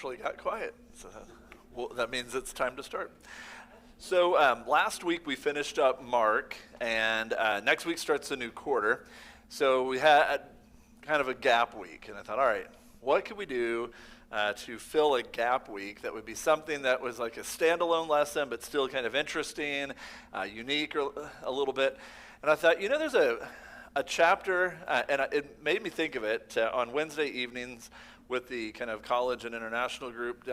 naturally got quiet. So that means it's time to start. So last week we finished up Mark, and next week starts a new quarter. So we had kind of a gap week, and I thought, all right, what could we do to fill a gap week that would be something that was like a standalone lesson, but still kind of interesting, unique a little bit. And I thought, there's a chapter, and it made me think of it on Wednesday evenings with the kind of college and international group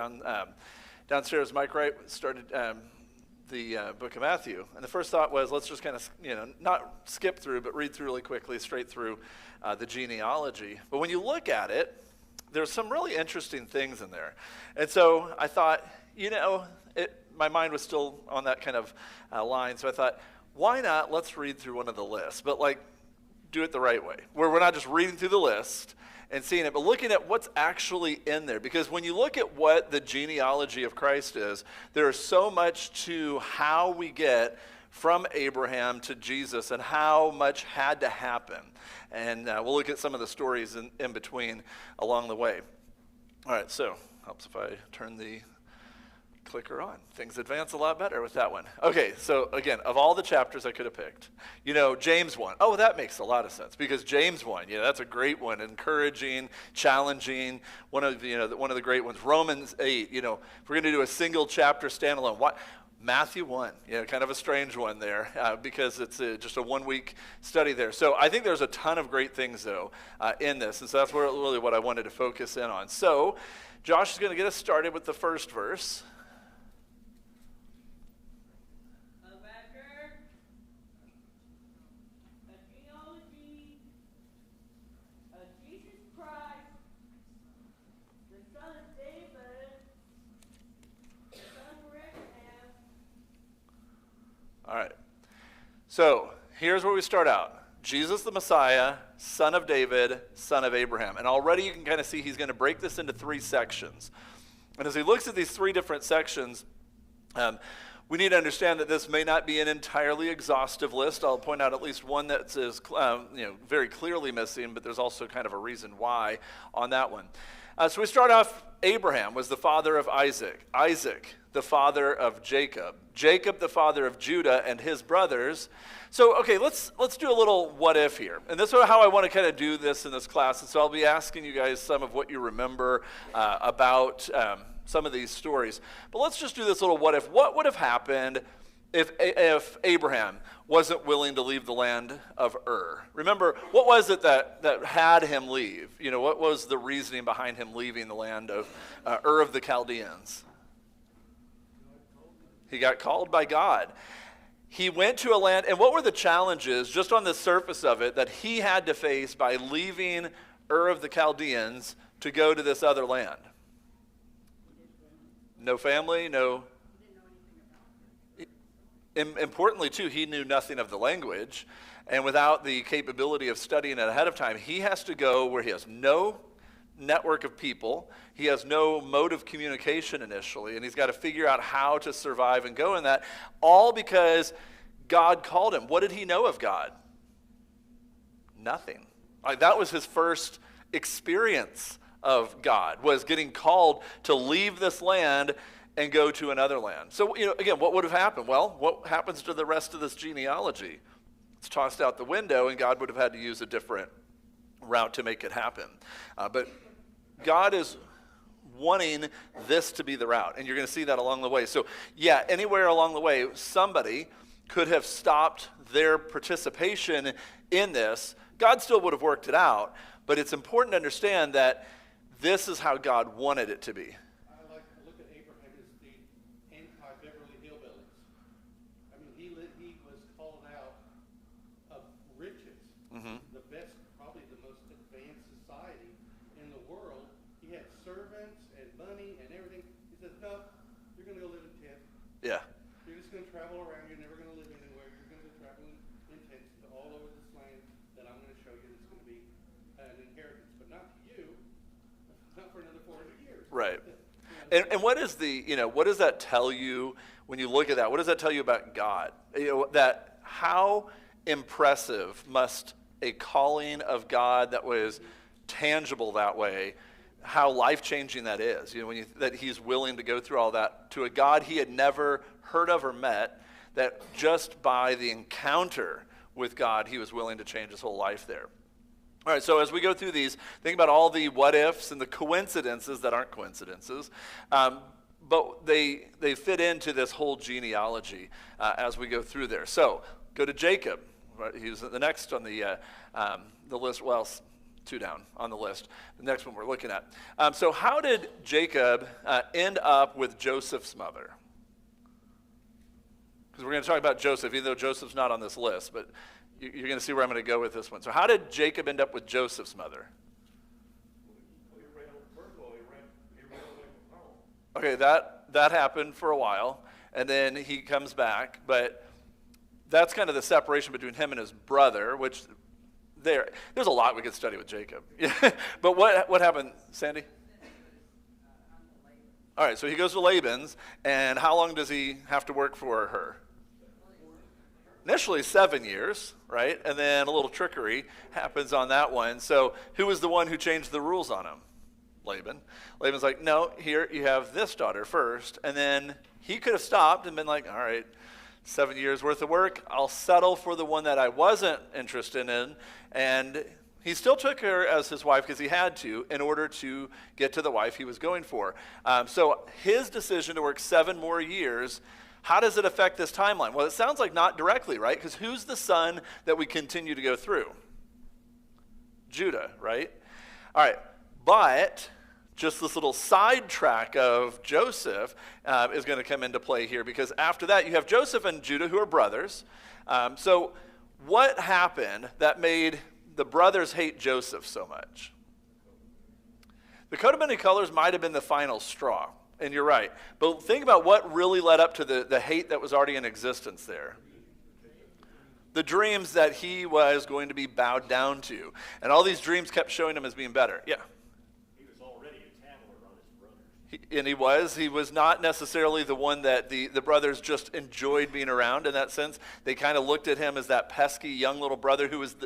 downstairs. Mike Wright started the book of Matthew, and the first thought was, let's just kind of not skip through, but read through really quickly straight through the genealogy. But when you look at it, there's some really interesting things in there. And so I thought, my mind was still on that kind of line, so I thought, why not, let's read through one of the lists, but do it the right way, where we're not just reading through the list and seeing it, but looking at what's actually in there. Because when you look at what the genealogy of Christ is, there is so much to how we get from Abraham to Jesus and how much had to happen. And we'll look at some of the stories in between along the way. All right, so helps if I turn the clicker on. Things advance a lot better with that one. Okay, so again, of all the chapters I could have picked, James 1. Oh, that makes a lot of sense, because James 1, that's a great one, encouraging, challenging, one of the great ones. Romans 8, if we're going to do a single chapter standalone, Matthew 1, kind of a strange one there, because it's just a 1 week study there. So I think there's a ton of great things, though, in this, and so that's really what I wanted to focus in on. So Josh is going to get us started with the first verse. All right, so here's where we start out. Jesus the Messiah, son of David, son of Abraham. And already you can kind of see he's going to break this into 3 sections. And as he looks at these 3 different sections, we need to understand that this may not be an entirely exhaustive list. I'll point out at least one that is very clearly missing, but there's also kind of a reason why on that one. So we start off, Abraham was the father of Isaac. Isaac, the father of Jacob. Jacob, the father of Judah and his brothers. So, okay, let's do a little what if here. And this is how I want to kind of do this in this class. And so I'll be asking you guys some of what you remember about some of these stories. But let's just do this little what if. What would have happened if Abraham wasn't willing to leave the land of Ur? Remember, what was it that had him leave? What was the reasoning behind him leaving the land of Ur of the Chaldeans? He got called by God. He went to a land, and what were the challenges, just on the surface of it, that he had to face by leaving Ur of the Chaldeans to go to this other land? No family, no... Importantly, too, he knew nothing of the language, and without the capability of studying it ahead of time, he has to go where he has no network of people, he has no mode of communication initially, and he's got to figure out how to survive and go in that, all because God called him. What did he know of God? Nothing. That was his first experience of God, was getting called to leave this land and go to another land. So, again, what would have happened? Well, what happens to the rest of this genealogy? It's tossed out the window, and God would have had to use a different route to make it happen. But God is wanting this to be the route, and you're going to see that along the way. So, anywhere along the way, somebody could have stopped their participation in this. God still would have worked it out, but it's important to understand that this is how God wanted it to be. Yeah. You're just going to travel around. You're never going to live anywhere. You're going to be traveling in tents all over this land that I'm going to show you that's going to be an inheritance, but not to you, not for another 400 years. Right. And what is what does that tell you when you look at that? What does that tell you about God? That how impressive must a calling of God that was tangible that way how life-changing that is. You know, that he's willing to go through all that to a God he had never heard of or met, that just by the encounter with God, he was willing to change his whole life there. All right, so as we go through these, think about all the what-ifs and the coincidences that aren't coincidences, but they fit into this whole genealogy as we go through there. So go to Jacob. Right? He's the next on the list. Well, 2 down on the list. The next one we're looking at. So how did Jacob end up with Joseph's mother? Because we're going to talk about Joseph, even though Joseph's not on this list, but you're going to see where I'm going to go with this one. So how did Jacob end up with Joseph's mother? Okay, that happened for a while, and then he comes back, but that's kind of the separation between him and his brother, which there's a lot we could study with Jacob. But what happened, Sandy? All right, so he goes to Laban's, and how long does he have to work for her? Initially 7 years, right? And then a little trickery happens on that one. So who was the one who changed the rules on him? Laban. Laban's like, no, here you have this daughter first. And then he could have stopped and been like, all right, 7 years worth of work. I'll settle for the one that I wasn't interested in. And he still took her as his wife because he had to in order to get to the wife he was going for. So his decision to work 7 more years, how does it affect this timeline? Well, it sounds like not directly, right? Because who's the son that we continue to go through? Judah, right? All right, but just this little sidetrack of Joseph is going to come into play here, because after that you have Joseph and Judah who are brothers. So what happened that made the brothers hate Joseph so much? The coat of many colors might have been the final straw. And you're right. But think about what really led up to the hate that was already in existence there. The dreams that he was going to be bowed down to. And all these dreams kept showing him as being better. Yeah. He was already a tattler on his brothers. He was not necessarily the one that the brothers just enjoyed being around in that sense. They kind of looked at him as that pesky young little brother who was,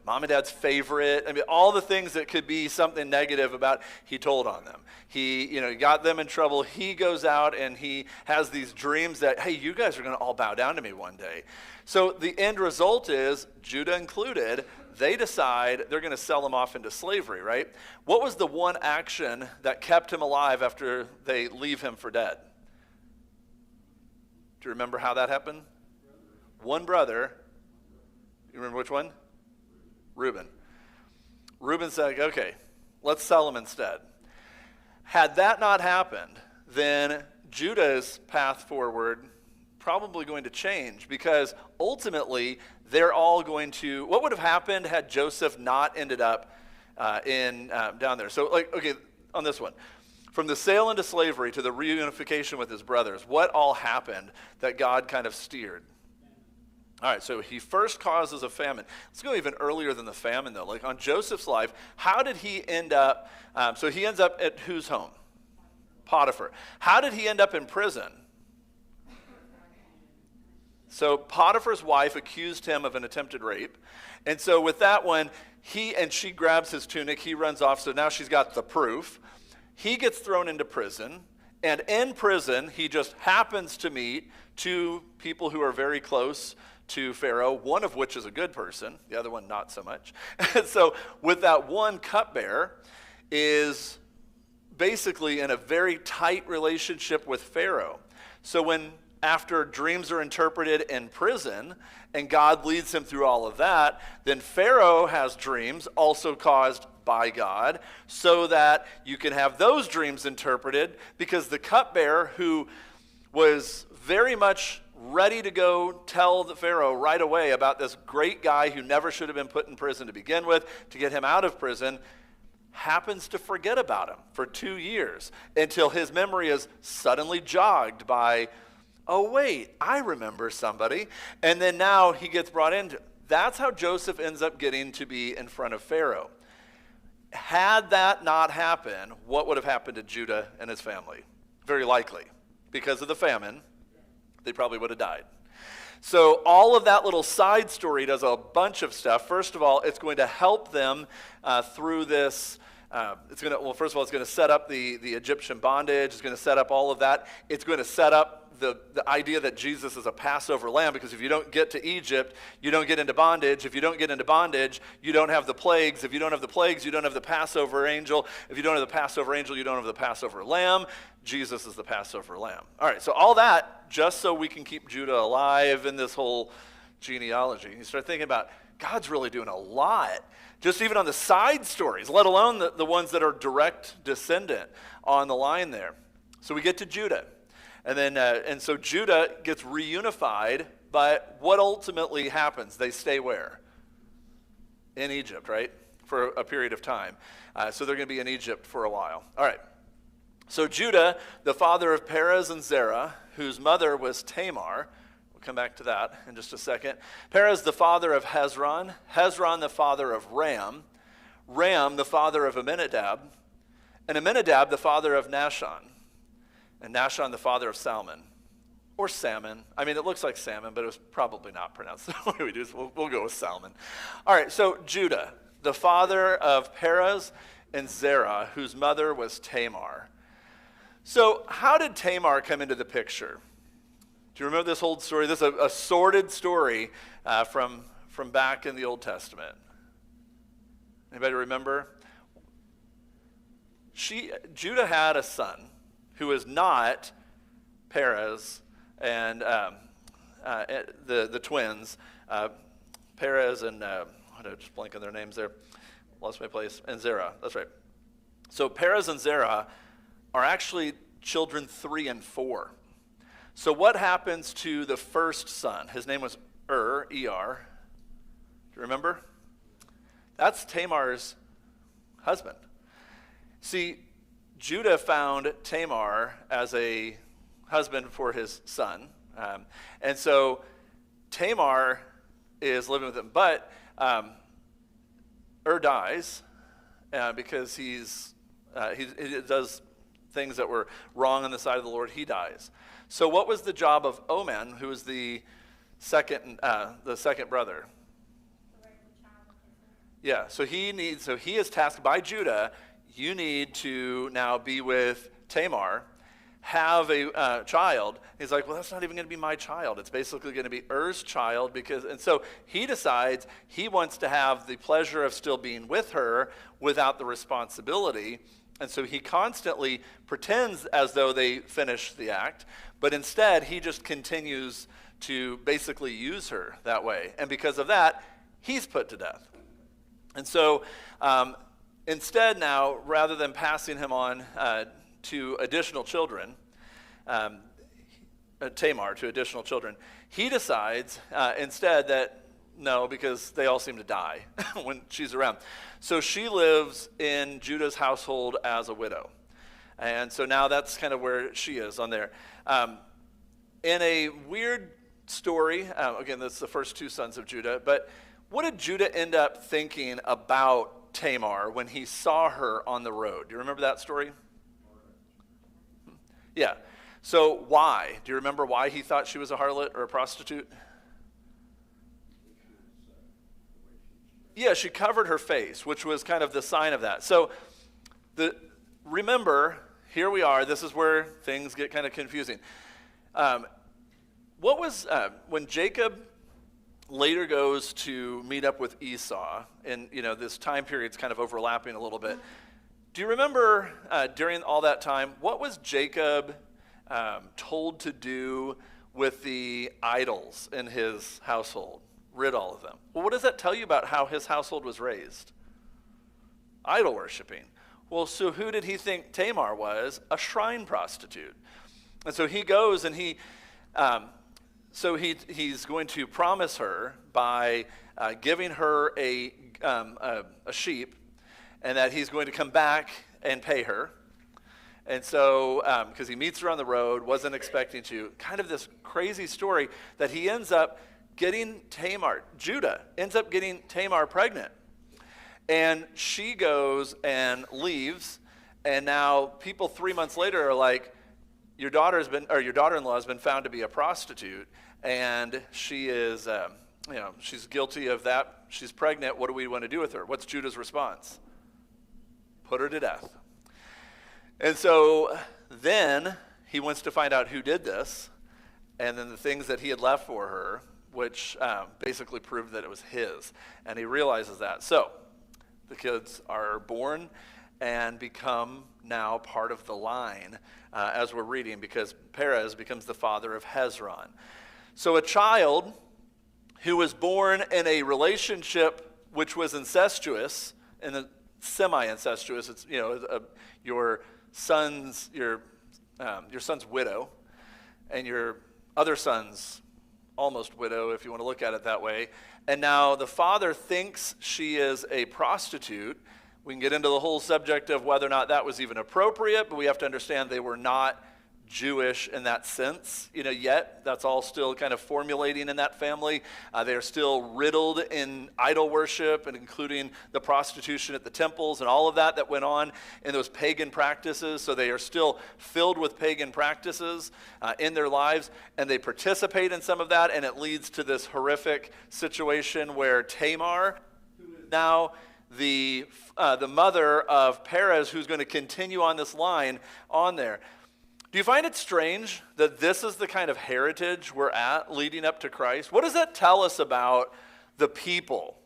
mom and dad's favorite. I mean, all the things that could be something negative about, he told on them. He got them in trouble. He goes out and he has these dreams that, hey, you guys are going to all bow down to me one day. So the end result is, Judah included, they decide they're going to sell him off into slavery, right? What was the one action that kept him alive after they leave him for dead? Do you remember how that happened? One brother. You remember which one? Reuben. Reuben said, okay, let's sell him instead. Had that not happened, then Judah's path forward probably going to change, because ultimately they're all going to, what would have happened had Joseph not ended up down there? So on this one, from the sale into slavery to the reunification with his brothers, what all happened that God kind of steered? All right, so he first causes a famine. Let's go even earlier than the famine, though. Like on Joseph's life, how did he end up? So he ends up at whose home? Potiphar. How did he end up in prison? So Potiphar's wife accused him of an attempted rape. And so with that one, she grabs his tunic. He runs off. So now she's got the proof. He gets thrown into prison. And in prison, he just happens to meet 2 people who are very close to Pharaoh, one of which is a good person, the other one not so much. And so with that one, cupbearer is basically in a very tight relationship with Pharaoh. So after dreams are interpreted in prison and God leads him through all of that, then Pharaoh has dreams also caused by God, so that you can have those dreams interpreted, because the cupbearer, who was very much ready to go tell the Pharaoh right away about this great guy who never should have been put in prison to begin with, to get him out of prison, happens to forget about him for 2 years until his memory is suddenly jogged by, oh wait, I remember somebody. And then now he gets brought in. That's how Joseph ends up getting to be in front of Pharaoh. Had that not happened, what would have happened to Judah and his family? Very likely, because of the famine, they probably would have died. So all of that little side story does a bunch of stuff. First of all, it's going to help them through this It's going to, well, first of all, it's going to set up the Egyptian bondage. It's going to set up all of that. It's going to set up the idea that Jesus is a Passover lamb, because if you don't get to Egypt, you don't get into bondage. If you don't get into bondage, you don't have the plagues. If you don't have the plagues, you don't have the Passover angel. If you don't have the Passover angel, you don't have the Passover lamb. Jesus is the Passover lamb. All right, so all that just so we can keep Judah alive in this whole genealogy. You start thinking about God's really doing a lot, just even on the side stories, let alone the ones that are direct descendant on the line there. So we get to Judah. And then, and so Judah gets reunified, but what ultimately happens? They stay where? In Egypt, right? For a period of time. So they're going to be in Egypt for a while. All right. So Judah, the father of Perez and Zerah, whose mother was Tamar. We'll come back to that in just a second. Perez, the father of Hezron. Hezron, the father of Ram. Ram, the father of Amminadab. And Amminadab, the father of Nahshon. And Nahshon, the father of Salmon, or Salmon. I mean, it looks like salmon, but it was probably not pronounced the way we do. So we'll go with Salmon. All right, so Judah, the father of Perez and Zerah, whose mother was Tamar. So how did Tamar come into the picture? Do you remember this old story? This is a sordid story from back in the Old Testament. Anybody remember? Judah had a son who was not Perez and the twins, Perez and, I just blank on their names there, lost my place, and Zerah, that's right. So Perez and Zerah are actually children 3 and 4. So what happens to the first son? His name was E-R. Do you remember? That's Tamar's husband. See, Judah found Tamar as a husband for his son. And so Tamar is living with him. But dies because he does things that were wrong on the side of the Lord. He dies. So what was the job of Onan, who was the second brother? Yeah, so he is tasked by Judah. You need to now be with Tamar, have a child. He's like, well, that's not even going to be my child. It's basically going to be Er's child, and so he decides he wants to have the pleasure of still being with her without the responsibility. And so he constantly pretends as though they finish the act, but instead he just continues to basically use her that way. And because of that, he's put to death. And so instead now, rather than passing him on to additional children, Tamar to additional children, he decides instead that no, because they all seem to die when she's around. So she lives in Judah's household as a widow. And so now that's kind of where she is on there. In a weird story, again, that's the first 2 sons of Judah, but what did Judah end up thinking about Tamar when he saw her on the road? Do you remember that story? Yeah. So why? Do you remember why he thought she was a harlot or a prostitute? Yeah, she covered her face, which was kind of the sign of that. So remember, here we are. This is where things get kind of confusing. What was, when Jacob later goes to meet up with Esau, and this time period's kind of overlapping a little bit. Do you remember during all that time, what was Jacob told to do with the idols in his household? Rid all of them. Well, what does that tell you about how his household was raised? Idol worshiping. Well, so who did he think Tamar was? A shrine prostitute. And so he goes and he's going to promise her by giving her a sheep, and that he's going to come back and pay her. And so, because he meets her on the road, wasn't expecting to, kind of this crazy story that he ends up getting Judah ends up getting Tamar pregnant. And she goes and leaves, and now people 3 months later are like, your daughter-in-law has been found to be a prostitute, and she is, she's guilty of that. She's pregnant. What do we want to do with her? What's Judah's response? put her to death. And so then he wants to find out who did this, and then the things that he had left for her, which basically proved that it was his. And he realizes that. So the kids are born and become now part of the line as we're reading, because Perez becomes the father of Hezron. So a child who was born in a relationship which was incestuous, and semi-incestuous, it's your son's widow, and your other son's almost widow, if you want to look at it that way. And now the father thinks she is a prostitute. We can get into the whole subject of whether or not that was even appropriate, but we have to understand they were not Jewish in that sense, yet. That's all still kind of formulating in that family. They are still riddled in idol worship, and including the prostitution at the temples and all of that went on in those pagan practices. So they are still filled with pagan practices in their lives, and they participate in some of that, and it leads to this horrific situation where Tamar, who is now the mother of Perez, who's going to continue on this line on there. Do you find it strange that this is the kind of heritage we're at leading up to Christ? What does that tell us about the people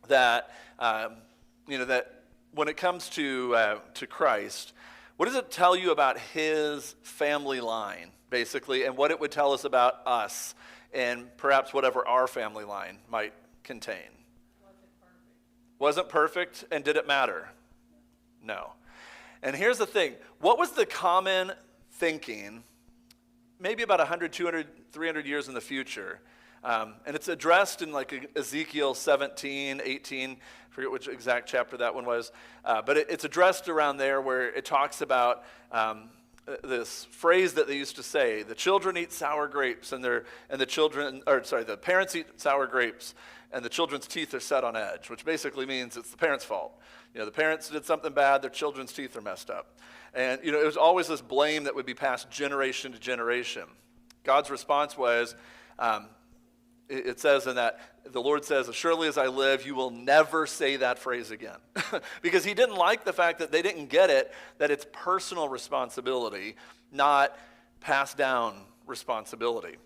that, that when it comes to Christ, what does it tell you about his family line, basically, and what it would tell us about us and perhaps whatever our family line might contain? Wasn't perfect, and did it matter? No. And here's the thing. What was the common thinking maybe about 100, 200, 300 years in the future? And it's addressed in like Ezekiel 17, 18, I forget which exact chapter that one was, but it's addressed around there where it talks about this phrase that they used to say: the children eat sour grapes, and the parents eat sour grapes, and the children's teeth are set on edge, which basically means it's the parents' fault. The parents did something bad, their children's teeth are messed up. And, it was always this blame that would be passed generation to generation. God's response was, it says in that, the Lord says, "As surely as I live, you will never say that phrase again." Because he didn't like the fact that they didn't get it, that it's personal responsibility, not passed down responsibility.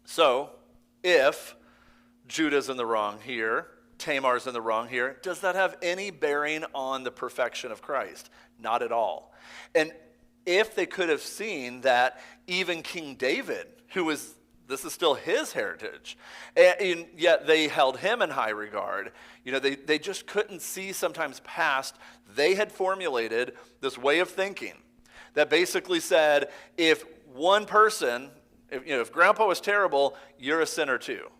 So, if Judah's in the wrong here, Tamar's in the wrong here, does that have any bearing on the perfection of Christ? Not at all. And if they could have seen that even King David, this is still his heritage, and yet they held him in high regard, they just couldn't see sometimes past. They had formulated this way of thinking that basically said, if one person, if grandpa was terrible, you're a sinner too.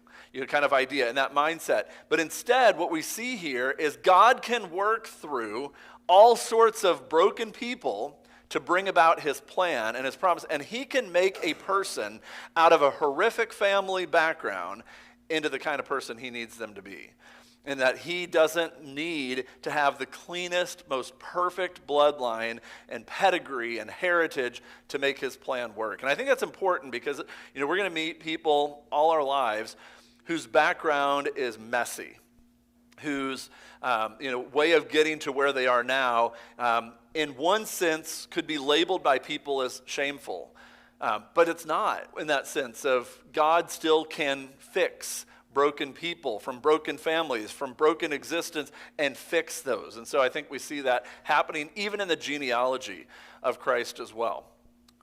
Kind of idea and that mindset. But instead, what we see here is God can work through all sorts of broken people to bring about his plan and his promise. And he can make a person out of a horrific family background into the kind of person he needs them to be. And that he doesn't need to have the cleanest, most perfect bloodline and pedigree and heritage to make his plan work. And I think that's important because, we're going to meet people all our lives whose background is messy, whose way of getting to where they are now, in one sense, could be labeled by people as shameful. But it's not in that sense of God still can fix broken people from broken families, from broken existence, and fix those. And so I think we see that happening even in the genealogy of Christ as well.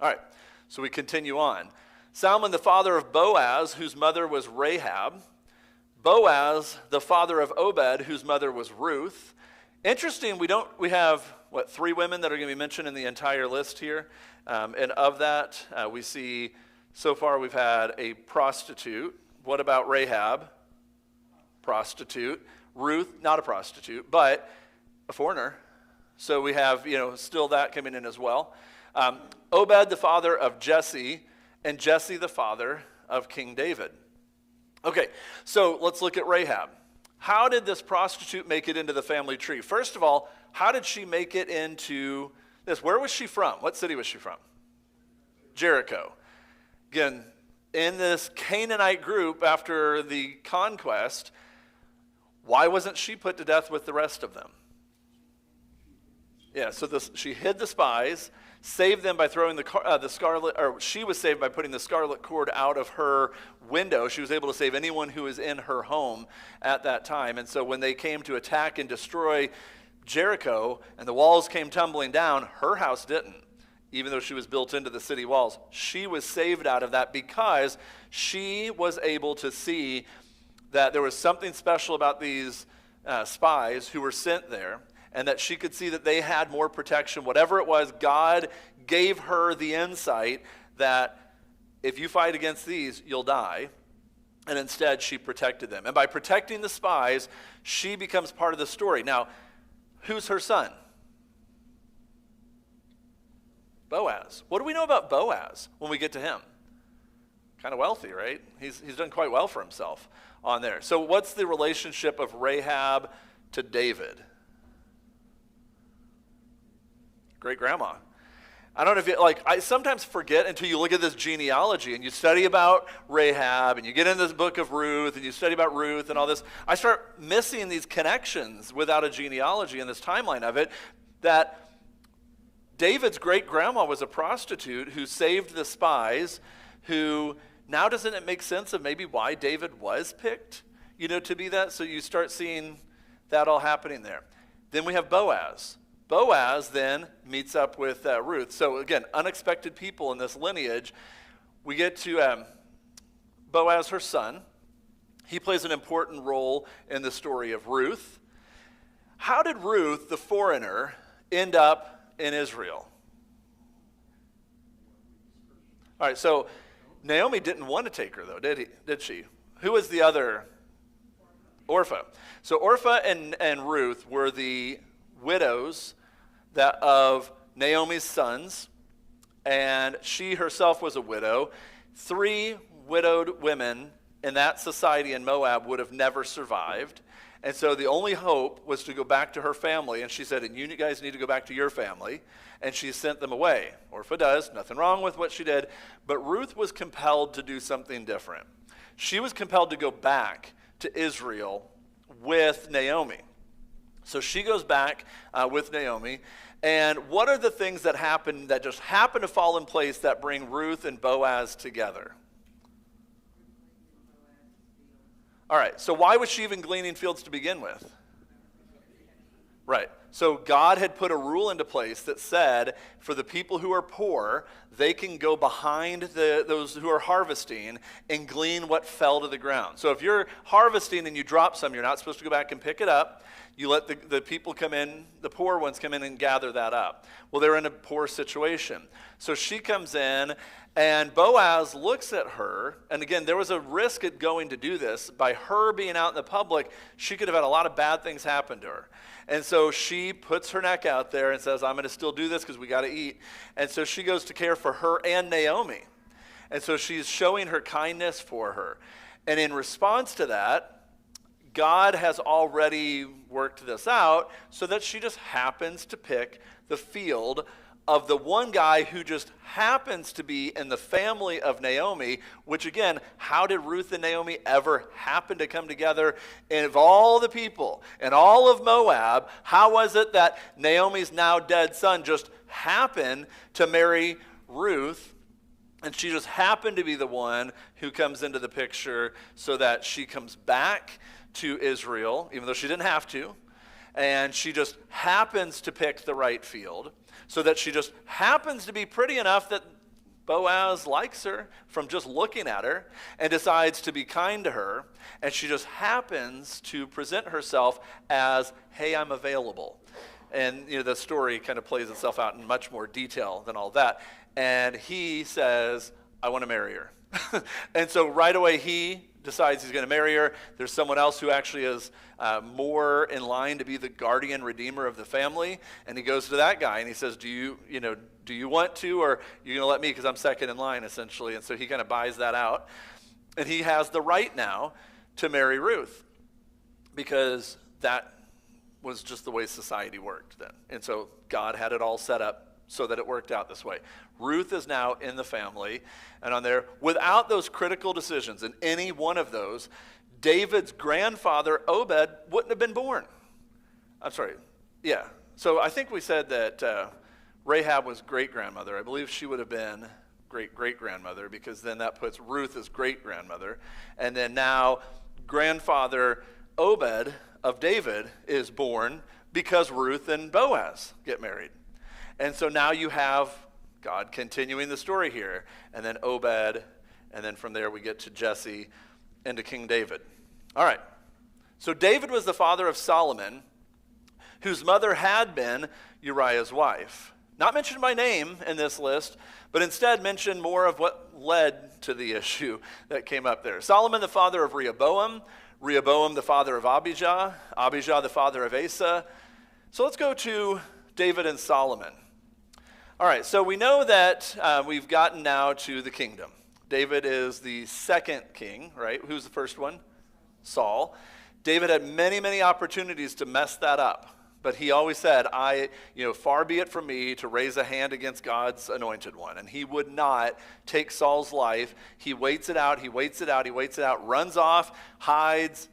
All right, so we continue on. Salmon, the father of Boaz, whose mother was Rahab. Boaz, the father of Obed, whose mother was Ruth. Interesting, we have, 3 women that are going to be mentioned in the entire list here. And of that, we see, so far we've had a prostitute. What about Rahab? Prostitute. Ruth, not a prostitute, but a foreigner. So we have, still that coming in as well. Obed, the father of Jesse, and Jesse, the father of King David. Okay, so let's look at Rahab. How did this prostitute make it into the family tree? First of all, how did she make it into this? Where was she from? What city was she from? Jericho. Again, in this Canaanite group after the conquest, why wasn't she put to death with the rest of them? Yeah, so she hid the spies, saved them by throwing the scarlet, or she was saved by putting the scarlet cord out of her window. She was able to save anyone who was in her home at that time. And so when they came to attack and destroy Jericho and the walls came tumbling down, her house didn't. Even though she was built into the city walls, she was saved out of that because she was able to see that there was something special about these spies who were sent there, and that she could see that they had more protection. Whatever it was, God gave her the insight that if you fight against these, you'll die. And instead, she protected them. And by protecting the spies, she becomes part of the story. Now, who's her son? Boaz. What do we know about Boaz when we get to him? Kind of wealthy, right? He's done quite well for himself on there. So what's the relationship of Rahab to David? Great grandma. I don't know if you, I sometimes forget until you look at this genealogy and you study about Rahab and you get in this book of Ruth and you study about Ruth and all this. I start missing these connections without a genealogy in this timeline of it, that David's great grandma was a prostitute who saved the spies, who now doesn't it make sense of maybe why David was picked, to be that? So you start seeing that all happening there. Then we have Boaz. Boaz then meets up with Ruth. So again, unexpected people in this lineage. We get to Boaz, her son. He plays an important role in the story of Ruth. How did Ruth, the foreigner, end up in Israel? All right, so Naomi didn't want to take her, though, did she? Who was the other? Orpah. So Orpah and Ruth were the widows of Naomi's sons, and she herself was a widow. 3 widowed women in that society in Moab would have never survived. And so the only hope was to go back to her family. And she said, and you guys need to go back to your family. And she sent them away. Orpah does, nothing wrong with what she did. But Ruth was compelled to do something different. She was compelled to go back to Israel with Naomi. So she goes back with Naomi. And what are the things that happen that just happen to fall in place that bring Ruth and Boaz together? All right, so why was she even gleaning fields to begin with? Right, so God had put a rule into place that said for the people who are poor, they can go behind those who are harvesting and glean what fell to the ground. So if you're harvesting and you drop some, you're not supposed to go back and pick it up. You let the people come in, the poor ones come in and gather that up. Well, they're in a poor situation. So she comes in, and Boaz looks at her, and again, there was a risk at going to do this. By her being out in the public, she could have had a lot of bad things happen to her. And so she puts her neck out there and says, I'm going to still do this because we got to eat. And so she goes to care for her and Naomi. And so she's showing her kindness for her. And in response to that, God has already worked this out so that she just happens to pick the field of the one guy who just happens to be in the family of Naomi, which again, how did Ruth and Naomi ever happen to come together? And of all the people in all of Moab, how was it that Naomi's now dead son just happened to marry Ruth? And she just happened to be the one who comes into the picture so that she comes back to Israel, even though she didn't have to. And she just happens to pick the right field, so that she just happens to be pretty enough that Boaz likes her from just looking at her and decides to be kind to her. And she just happens to present herself as, hey, I'm available. And the story kind of plays itself out in much more detail than all that. And he says, I want to marry her. And so right away he decides he's going to marry her. There's someone else who actually is more in line to be the guardian redeemer of the family, and he goes to that guy and he says, do you want to, or are you going to let me because I'm second in line, essentially? And so he kind of buys that out, and he has the right now to marry Ruth because that was just the way society worked then. And so God had it all set up so that it worked out this way. Ruth is now in the family, and on there, without those critical decisions, in any one of those, David's grandfather, Obed, wouldn't have been born. I'm sorry, yeah, So I think we said that Rahab was great-grandmother. I believe she would have been great-great-grandmother, because then that puts Ruth as great-grandmother. And then now grandfather Obed of David is born because Ruth and Boaz get married. And so now you have God continuing the story here, and then Obed, and then from there we get to Jesse and to King David. All right. So David was the father of Solomon, whose mother had been Uriah's wife. Not mentioned by name in this list, but instead mentioned more of what led to the issue that came up there. Solomon, the father of Rehoboam. Rehoboam, the father of Abijah. Abijah, the father of Asa. So let's go to David and Solomon. All right, so we know that we've gotten now to the kingdom. David is the second king, right? Who's the first one? Saul. David had many, many opportunities to mess that up. But he always said, far be it from me to raise a hand against God's anointed one. And he would not take Saul's life. He waits it out, runs off, hides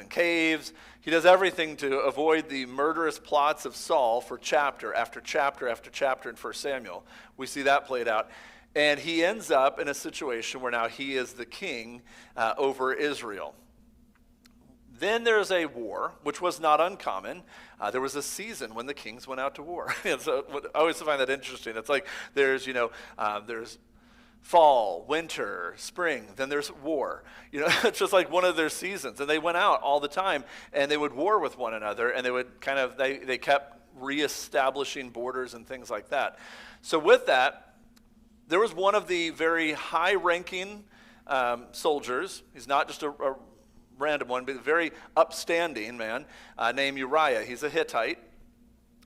in caves. He does everything to avoid the murderous plots of Saul for chapter after chapter after chapter in 1 Samuel. We see that played out. And he ends up in a situation where now he is the king over Israel. Then there's a war, which was not uncommon. There was a season when the kings went out to war. And so I always find that interesting. It's like there's fall, winter, spring, then there's war. It's just like one of their seasons. And they went out all the time, and they would war with one another, and they would they kept reestablishing borders and things like that. So with that, there was one of the very high-ranking soldiers. He's not just a random one, but a very upstanding man named Uriah. He's a Hittite.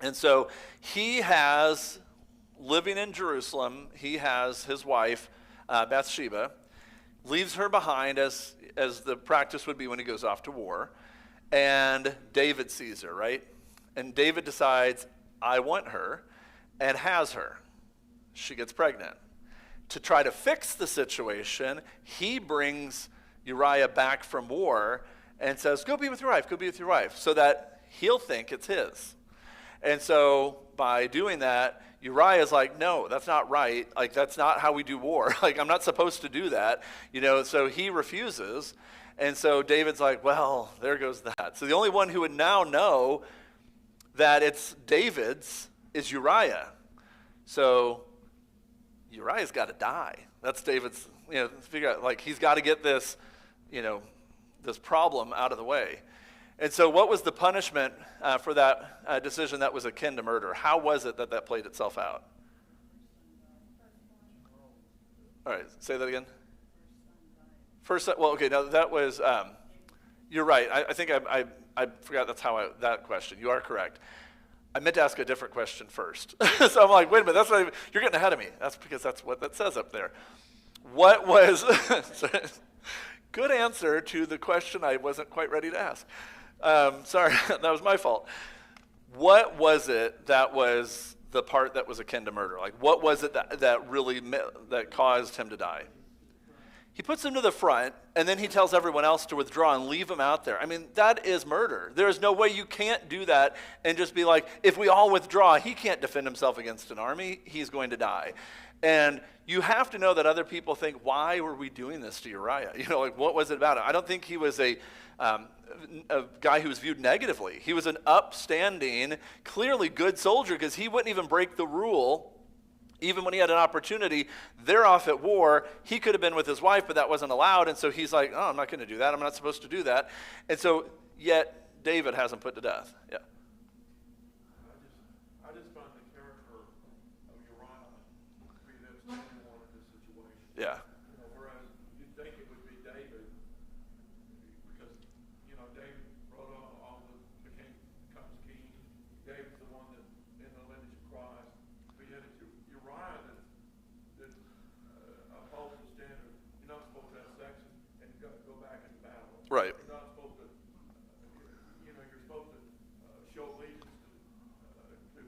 And so he has, living in Jerusalem, he has his wife, Bathsheba, leaves her behind as the practice would be when he goes off to war. And David sees her, right? And David decides, I want her, and has her. She gets pregnant. To try to fix the situation, he brings Uriah back from war and says, go be with your wife, so that he'll think it's his. And so by doing that, Uriah's like, no, that's not right. Like, that's not how we do war. Like, I'm not supposed to do that. So he refuses. And so David's like, well, there goes that. So the only one who would now know that it's David's is Uriah. So Uriah's got to die. That's David's, figure out, like, he's got to get this, this problem out of the way. And so what was the punishment for that decision that was akin to murder? How was it that played itself out? All right, say that again. Okay, now that was, you're right. I think I forgot that's how that question. You are correct. I meant to ask a different question first. So I'm like, wait a minute, you're getting ahead of me. That's because that's what that says up there. What was, good answer to the question I wasn't quite ready to ask. Sorry, that was my fault. What was it that was the part that was akin to murder? Like, what was it that really that caused him to die? He puts him to the front, and then he tells everyone else to withdraw and leave him out there. I mean, that is murder. There is no way you can't do that and just be like, if we all withdraw, he can't defend himself against an army. He's going to die. And you have to know that other people think, why were we doing this to Uriah? What was it about him? I don't think he was a guy who was viewed negatively. He was an upstanding, clearly good soldier, because he wouldn't even break the rule. Even when he had an opportunity, they're off at war. He could have been with his wife, but that wasn't allowed. And so he's like, oh, I'm not going to do that. I'm not supposed to do that. And so yet David has him put to death. Yeah. I just find the character of Uriah to be the outstanding one in this situation. Yeah. Whereas you'd think it would be David, because David brought on all the king becomes king. David's the one that in the lineage of Christ. But yet it's Uriah that upholds the standard. You're not supposed to have sex and go back into battle. Right. You're not supposed to. You're supposed to show allegiance to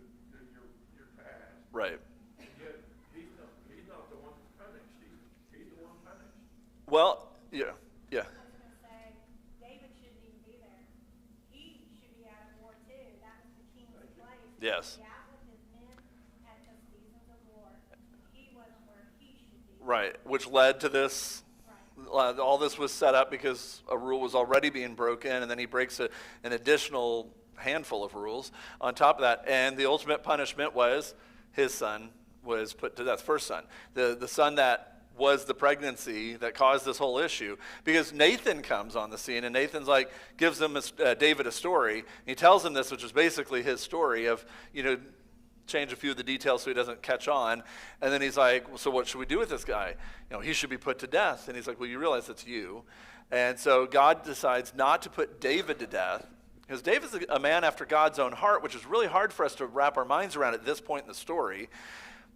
your past. Right. And yet he's not the one that's punished. He's Yes. He out with his men at the seasons of war. He wasn't where he should be. Right, which led to this. Right. All this was set up because a rule was already being broken, and then he breaks an additional handful of rules on top of that. And the ultimate punishment was his son was put to death, first son. The son that was the pregnancy that caused this whole issue, because Nathan comes on the scene, and Nathan's like, gives him David a story. And he tells him this, which is basically his story of, change a few of the details so he doesn't catch on. And then he's like, well, so what should we do with this guy? He should be put to death. And he's like, well, you realize it's you. And so God decides not to put David to death, because David's a man after God's own heart, which is really hard for us to wrap our minds around at this point in the story.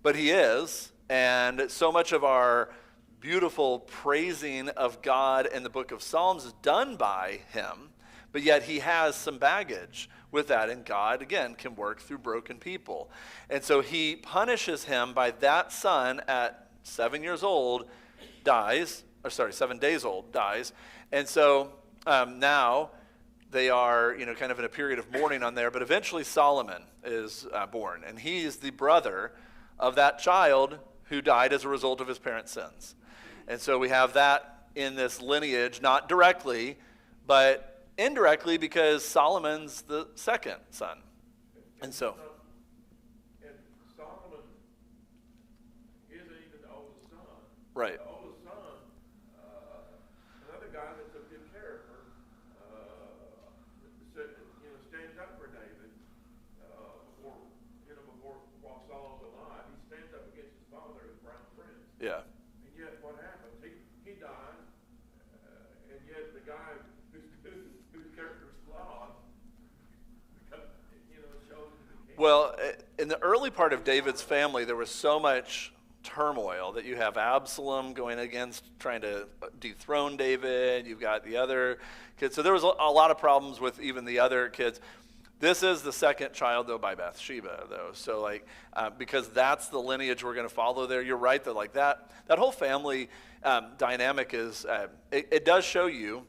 But he is. And so much of our beautiful praising of God in the book of Psalms is done by him, but yet he has some baggage with that, and God, again, can work through broken people. And so he punishes him by that son at 7 years old dies, 7 days old dies. And so now they are, kind of in a period of mourning on there, but eventually Solomon is born, and he is the brother of that child who died as a result of his parents' sins. And so we have that in this lineage, not directly, but indirectly, because Solomon's the second son. And so, And Solomon isn't even the oldest son. right. The oldest son, another guy that's a good character, stands up for David before while Saul's alive. He stands up against his father, his brown prince. Yeah. And yet, what happens? He dies, and yet the guy whose character is flawed, shows him the king. Well, in the early part of David's family, there was so much turmoil that you have Absalom going against trying to dethrone David. You've got the other kids. So there was a lot of problems with even the other kids. This is the second child, though, by Bathsheba, though. So, because that's the lineage we're going to follow there. You're right, though, that whole family dynamic is, it does show you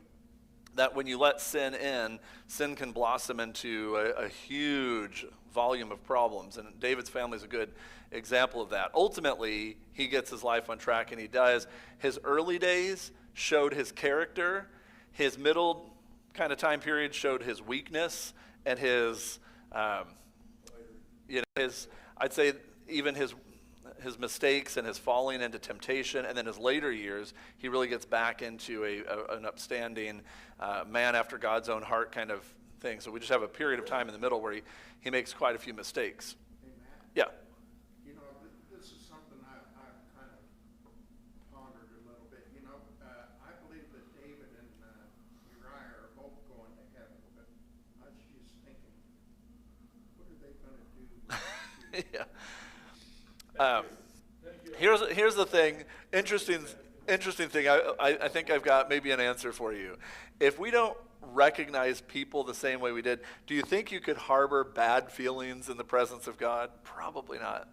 that when you let sin in, sin can blossom into a huge volume of problems. And David's family is a good example of that. Ultimately, he gets his life on track, and he does. His early days showed his character. His middle kind of time period showed his weakness and his, I'd say even his mistakes and his falling into temptation. And then his later years, he really gets back into an upstanding man after God's own heart kind of thing. So we just have a period of time in the middle where he makes quite a few mistakes. Hey, Matt, Yeah. this is something I've kind of pondered a little bit. I believe that David and Uriah are both going to heaven, but I was just thinking, what are they going to do? Yeah. Here's the thing. Interesting thing. I think I've got maybe an answer for you. If we don't recognize people the same way we did, do you think you could harbor bad feelings in the presence of God? Probably not.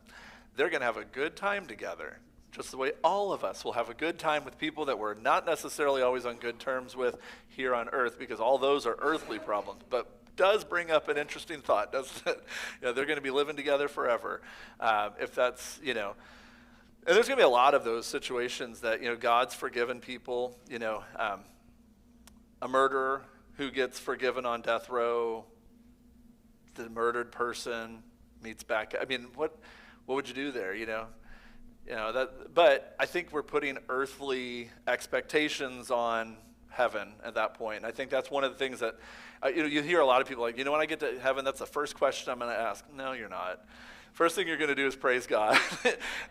They're going to have a good time together, just the way all of us will have a good time with people that we're not necessarily always on good terms with here on earth, because all those are earthly problems. But does bring up an interesting thought, doesn't it? They're going to be living together forever. If that's, and there's going to be a lot of those situations that, God's forgiven people, a murderer who gets forgiven on death row, the murdered person meets back. I mean, what would you do there, but I think we're putting earthly expectations on heaven at that point. And I think that's one of the things that, you hear a lot of people like, when I get to heaven, that's the first question I'm going to ask. No, you're not. First thing you're going to do is praise God.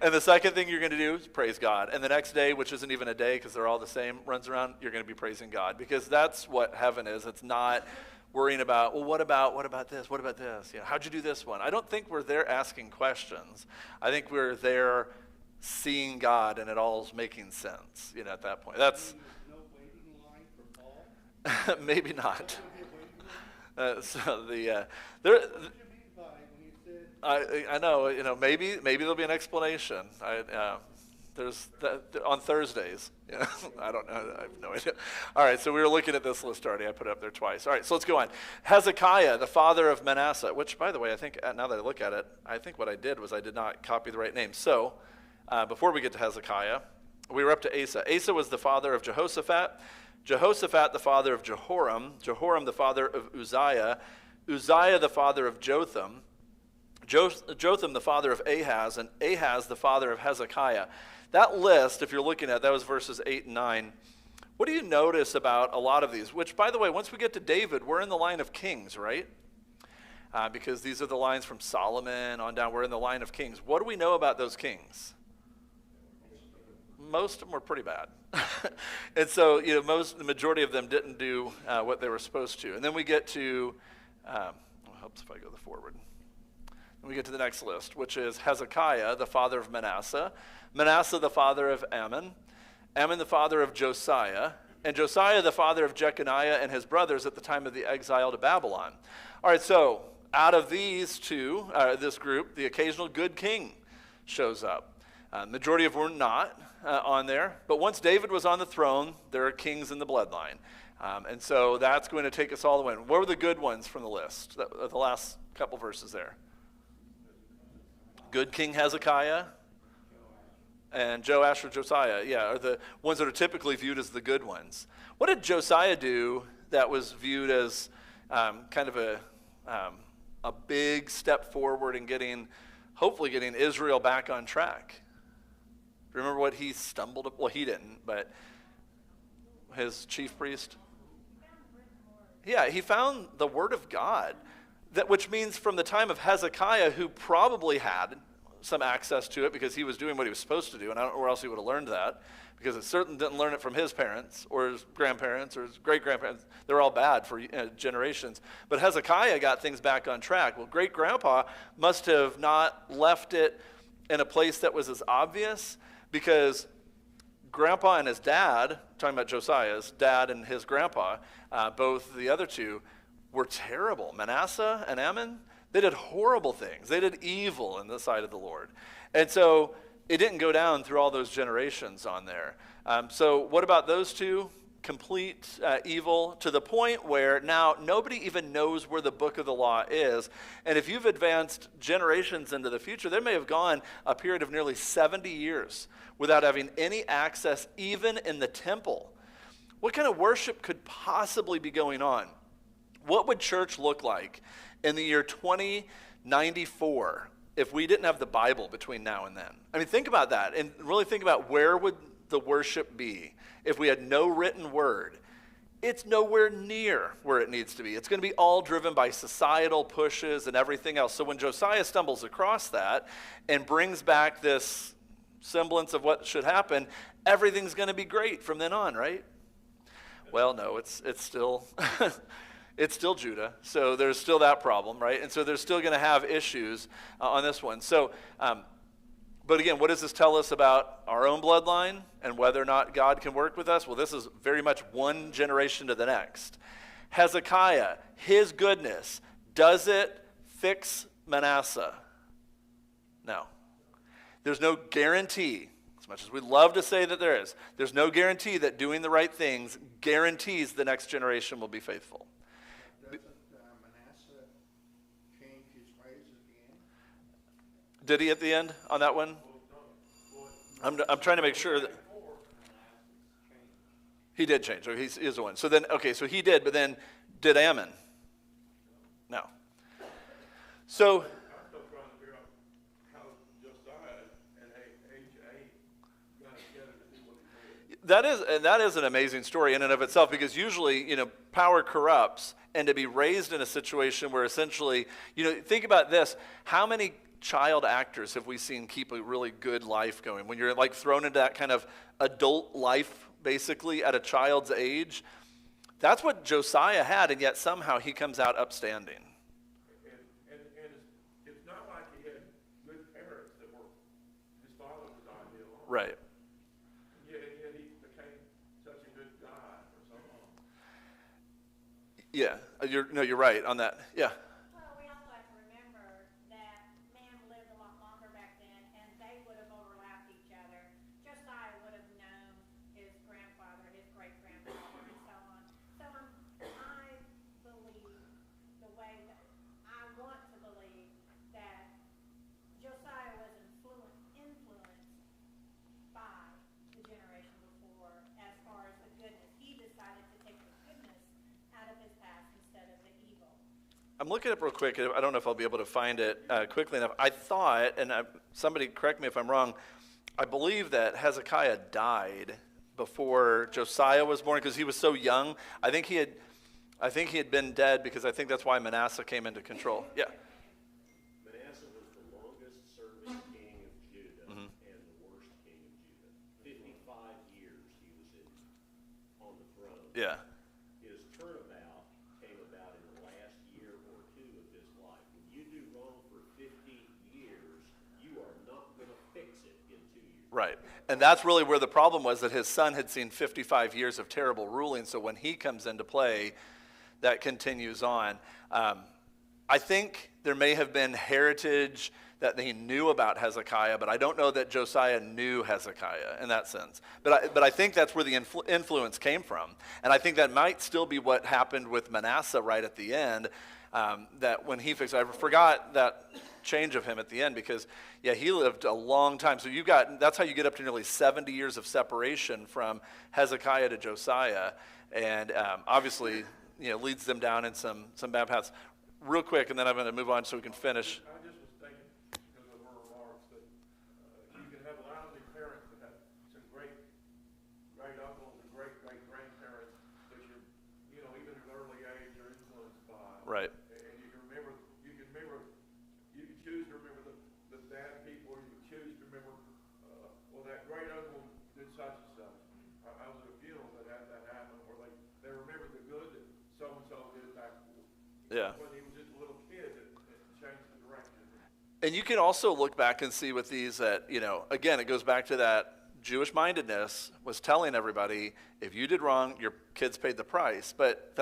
And the second thing you're going to do is praise God. And the next day, which isn't even a day because they're all the same, runs around, you're going to be praising God. Because that's what heaven is. It's not worrying about, well, what about this? What about this? How'd you do this one? I don't think we're there asking questions. I think we're there seeing God, and it all's making sense, at that point. That's No waiting line for Paul? maybe not. So there. What did you mean by when you said I know, maybe there'll be an explanation. There's on Thursdays. Yeah, I don't know. I have no idea. All right, so we were looking at this list already. I put it up there twice. All right, so let's go on. Hezekiah, the father of Manasseh, which, by the way, I think now that I look at it, I think what I did was I did not copy the right name. So before we get to Hezekiah, we were up to Asa. Asa was the father of Jehoshaphat. Jehoshaphat, the father of Jehoram. Jehoram, the father of Uzziah. Uzziah, the father of Jotham. Jotham, the father of Ahaz. And Ahaz, the father of Hezekiah. That list, if you're looking at, that was verses 8 and 9. What do you notice about a lot of these? Which, by the way, once we get to David, we're in the line of kings, right? Because these are the lines from Solomon on down. We're in the line of kings. What do we know about those kings? Most of them were pretty bad. And so, the majority of them didn't do what they were supposed to. And then we get to, it helps if I go forward. Then we get to the next list, which is Hezekiah, the father of Manasseh. Manasseh, the father of Ammon. Ammon, the father of Josiah. And Josiah, the father of Jeconiah and his brothers at the time of the exile to Babylon. All right, so out of these two, this group, the occasional good king shows up. Majority of them were not on there. But once David was on the throne, there are kings in the bloodline. And so that's going to take us all the way. What were the good ones from the list? The last couple verses there. Good King Hezekiah and Joash or Josiah, are the ones that are typically viewed as the good ones. What did Josiah do that was viewed as kind of a big step forward in hopefully getting Israel back on track? Remember what he stumbled upon? Well, he didn't, but his chief priest? Yeah, he found the word of God, which means from the time of Hezekiah, who probably had some access to it because he was doing what he was supposed to do, and I don't know where else he would have learned that, because it certainly didn't learn it from his parents or his grandparents or his great-grandparents. They're all bad for generations. But Hezekiah got things back on track. Well, great-grandpa must have not left it in a place that was as obvious, because grandpa and his dad, talking about Josiah's dad and his grandpa, both the other two, were terrible. Manasseh and Ammon, they did horrible things. They did evil in the sight of the Lord. And so it didn't go down through all those generations on there. So what about those two? Complete evil, to the point where now nobody even knows where the book of the law is. And if you've advanced generations into the future, there may have gone a period of nearly 70 years without having any access even in the temple. What kind of worship could possibly be going on? What would church look like in the year 2094 if we didn't have the Bible between now and then? I mean, think about that, and really think about where would the worship be if we had no written word. It's nowhere near where it needs to be. It's going to be all driven by societal pushes and everything else. So when Josiah stumbles across that and brings back this semblance of what should happen, everything's going to be great from then on, right? Well, no, it's still it's still Judah, so there's still that problem, right? And so they're still going to have issues on this one. So, but again, what does this tell us about our own bloodline and whether or not God can work with us? Well, this is very much one generation to the next. Hezekiah, his goodness, does it fix Manasseh? No. There's no guarantee, as much as we'd love to say that there is, there's no guarantee that doing the right things guarantees the next generation will be faithful. Doesn't Manasseh change his ways at the end? Did he at the end on that one? I'm trying to make sure that he did change. So he's the one. So then, okay, so he did, but then did Ammon? No. So I'm still trying to figure out how Josiah and H.A. got together to do what he did. that is an amazing story in and of itself, because usually, power corrupts, and to be raised in a situation where essentially, think about this, how many child actors have we seen keep a really good life going? When you're like thrown into that kind of adult life, basically, at a child's age, that's what Josiah had, and yet somehow he comes out upstanding. And it's not like he had good parents that were, his father was ideal. Right. Yet he became such a good guy or something. Yeah, you're right on that. Yeah. Well, we also have to remember that man lived a lot longer back then, and they would have overlapped each other. I'm looking up real quick. I don't know if I'll be able to find it quickly enough. I thought, and somebody correct me if I'm wrong, I believe that Hezekiah died before Josiah was born because he was so young. I think he had been dead because I think that's why Manasseh came into control. Yeah. Manasseh was the longest serving king of Judah and the worst king of Judah. 55 years he was on the throne. Yeah. His turnabout came about in the last year or two of his life. When you do wrong for 50 years, you are not going to fix it in 2 years. Right. And that's really where the problem was, that his son had seen 55 years of terrible ruling. So when he comes into play, that continues on. I think there may have been heritage that he knew about Hezekiah, but I don't know that Josiah knew Hezekiah in that sense. But I think that's where the influence came from. And I think that might still be what happened with Manasseh right at the end, that when he fixed, I forgot that change of him at the end because, yeah, he lived a long time. So that's how you get up to nearly 70 years of separation from Hezekiah to Josiah. And obviously, leads them down in some bad paths. Real quick, and then I'm going to move on so we can finish. I just was thinking, because of her remarks, that you can have lousy parents that have some great uncles and great grandparents that even at an early age are influenced by. Right. And you can choose to remember the bad people, or you can choose to remember, well, that great uncle did such and such. I was at a funeral that had that happen, where they remembered the good that so-and-so did back Yeah. when he was just a little kid that changed the direction. And you can also look back and see with these that, again, it goes back to that Jewish mindedness was telling everybody, if you did wrong, your kids paid the price. But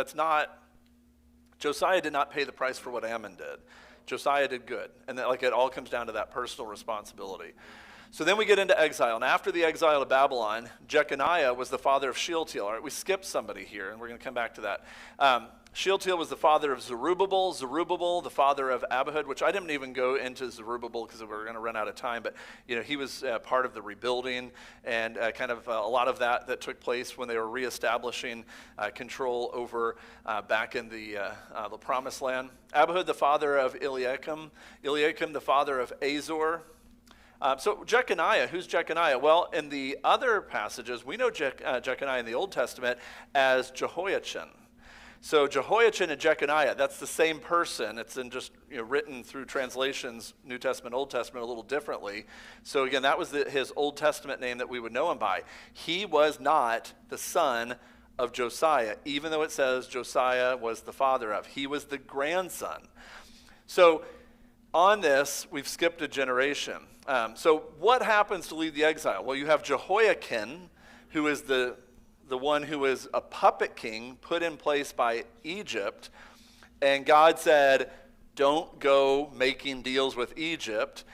Josiah did not pay the price for what Ammon did. Josiah did good. And it all comes down to that personal responsibility. So then we get into exile. And after the exile to Babylon, Jeconiah was the father of Shealtiel. All right, we skipped somebody here, and we're going to come back to that. Shealtiel was the father of Zerubbabel. Zerubbabel, the father of Abihud, which I didn't even go into Zerubbabel because we were going to run out of time. But, he was part of the rebuilding and kind of a lot of that took place when they were reestablishing control over back in the Promised Land. Abihud, the father of Eliakim. Eliakim, the father of Azor. So Jeconiah, who's Jeconiah? Well, in the other passages, we know Jeconiah in the Old Testament as Jehoiachin. So Jehoiachin and Jeconiah, that's the same person. It's in just written through translations, New Testament, Old Testament, a little differently. So again, that was his Old Testament name that we would know him by. He was not the son of Josiah, even though it says Josiah was the father of. He was the grandson. So on this, we've skipped a generation. So what happens to lead the exile? Well, you have Jehoiakim, who is the one who is a puppet king put in place by Egypt. And God said, don't go making deals with Egypt.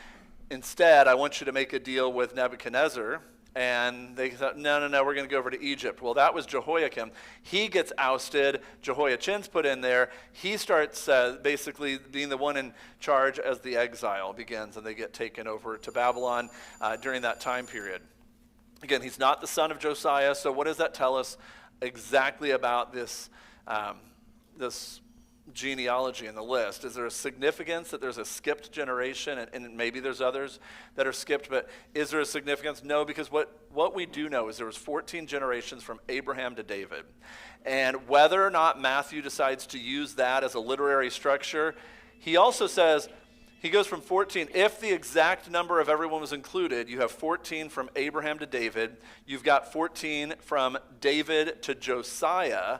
Instead, I want you to make a deal with Nebuchadnezzar. And they thought, no, we're going to go over to Egypt. Well, that was Jehoiakim. He gets ousted. Jehoiachin's put in there. He starts basically being the one in charge as the exile begins, and they get taken over to Babylon during that time period. Again, he's not the son of Josiah, so what does that tell us exactly about this genealogy in the list? Is there a significance that there's a skipped generation, and maybe there's others that are skipped, but is there a significance? No, because what we do know is there was 14 generations from Abraham to David. And whether or not Matthew decides to use that as a literary structure, he also says, he goes from 14. If the exact number of everyone was included, you have 14 from Abraham to David. You've got 14 from David to Josiah.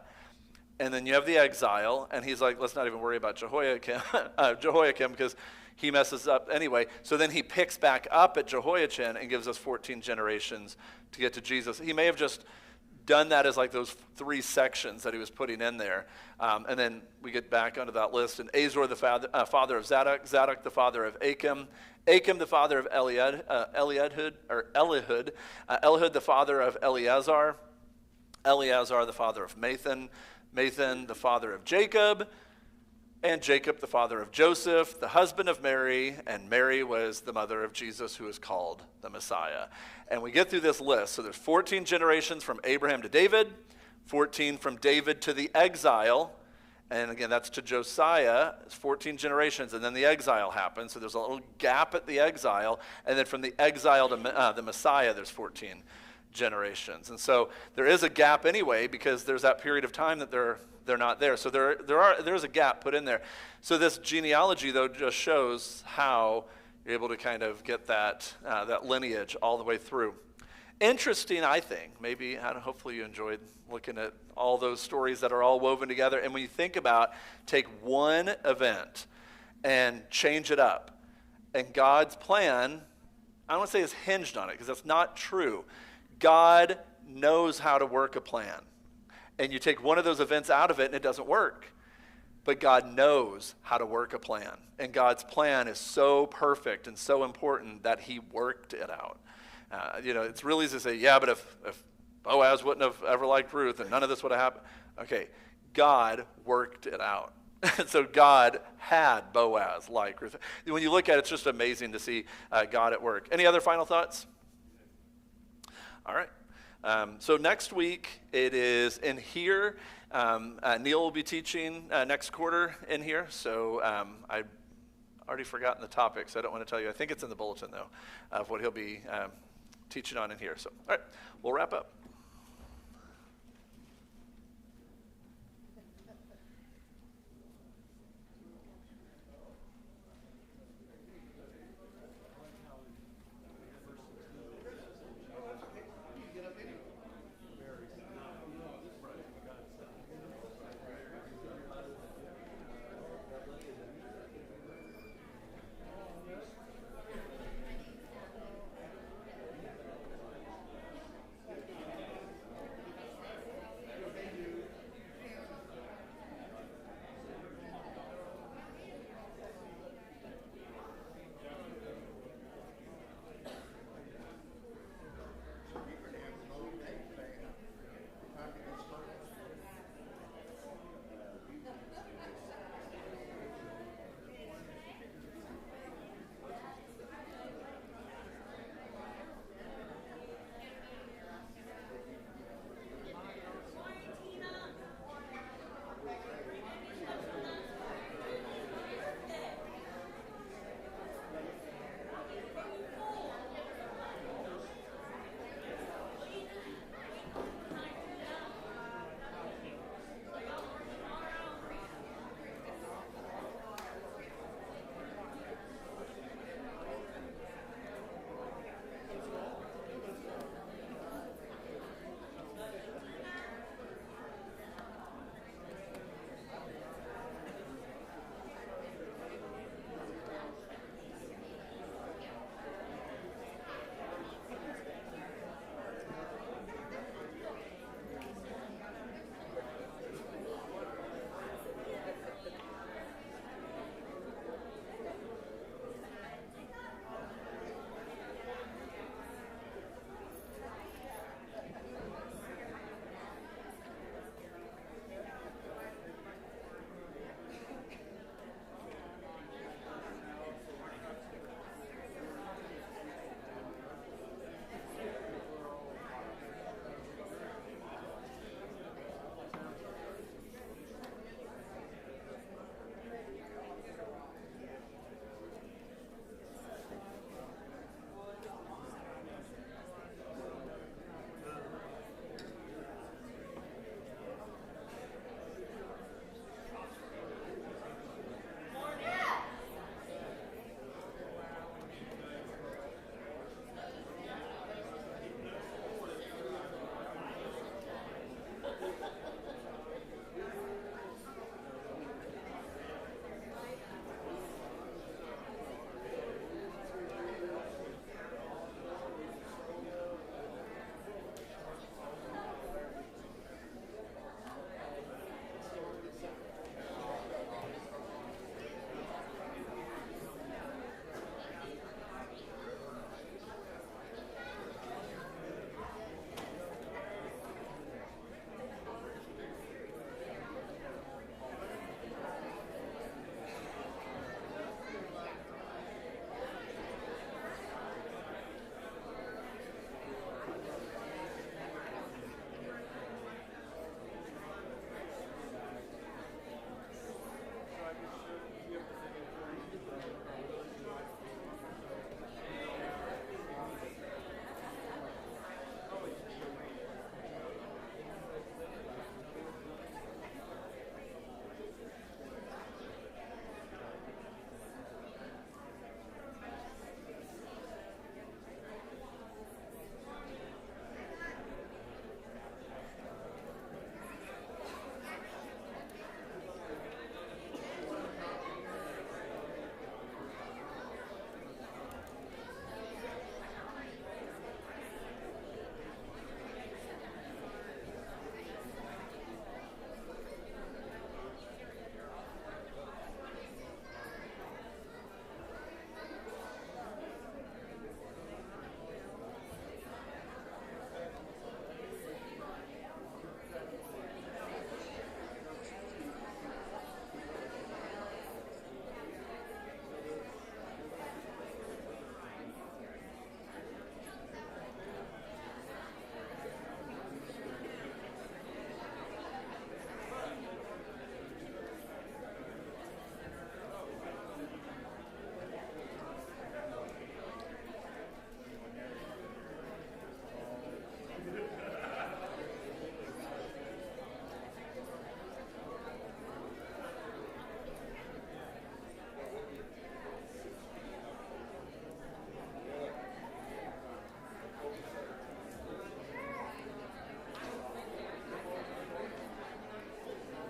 And then you have the exile. And he's like, let's not even worry about Jehoiakim because he messes up anyway. So then he picks back up at Jehoiachin and gives us 14 generations to get to Jesus. He may have just done that as like those 3 sections that he was putting in there. And then we get back onto that list. And Azor, the father of Zadok. Zadok, the father of Achim. Achim, the father of Elihud. Elihud, the father of Eleazar. Eleazar, the father of Mathan. Mathan, the father of Jacob. And Jacob, the father of Joseph, the husband of Mary, and Mary was the mother of Jesus, who is called the Messiah. And we get through this list. So there's 14 generations from Abraham to David, 14 from David to the exile, And again, that's to Josiah. It's 14 generations, and then the exile happens. So there's a little gap at the exile, and then from the exile to the Messiah, there's 14 generations. And so there is a gap anyway, because there's that period of time that they're not there. So there's a gap put in there. So this genealogy, though, just shows how you're able to kind of get that lineage all the way through. Interesting, I think. Maybe, hopefully you enjoyed looking at all those stories that are all woven together. And when you think about, take one event and change it up. And God's plan, I don't want to say is hinged on it, because that's not true. God knows how to work a plan. And you take one of those events out of it and it doesn't work. But God knows how to work a plan. And God's plan is so perfect and so important that he worked it out. It's really easy to say, yeah, but if Boaz wouldn't have ever liked Ruth and none of this would have happened. Okay, God worked it out. So God had Boaz like Ruth. When you look at it, it's just amazing to see God at work. Any other final thoughts? All right. So next week, it is in here. Neil will be teaching next quarter in here. So I already forgotten the topic, so I don't want to tell you. I think it's in the bulletin, though, of what he'll be teaching on in here. So, all right, we'll wrap up.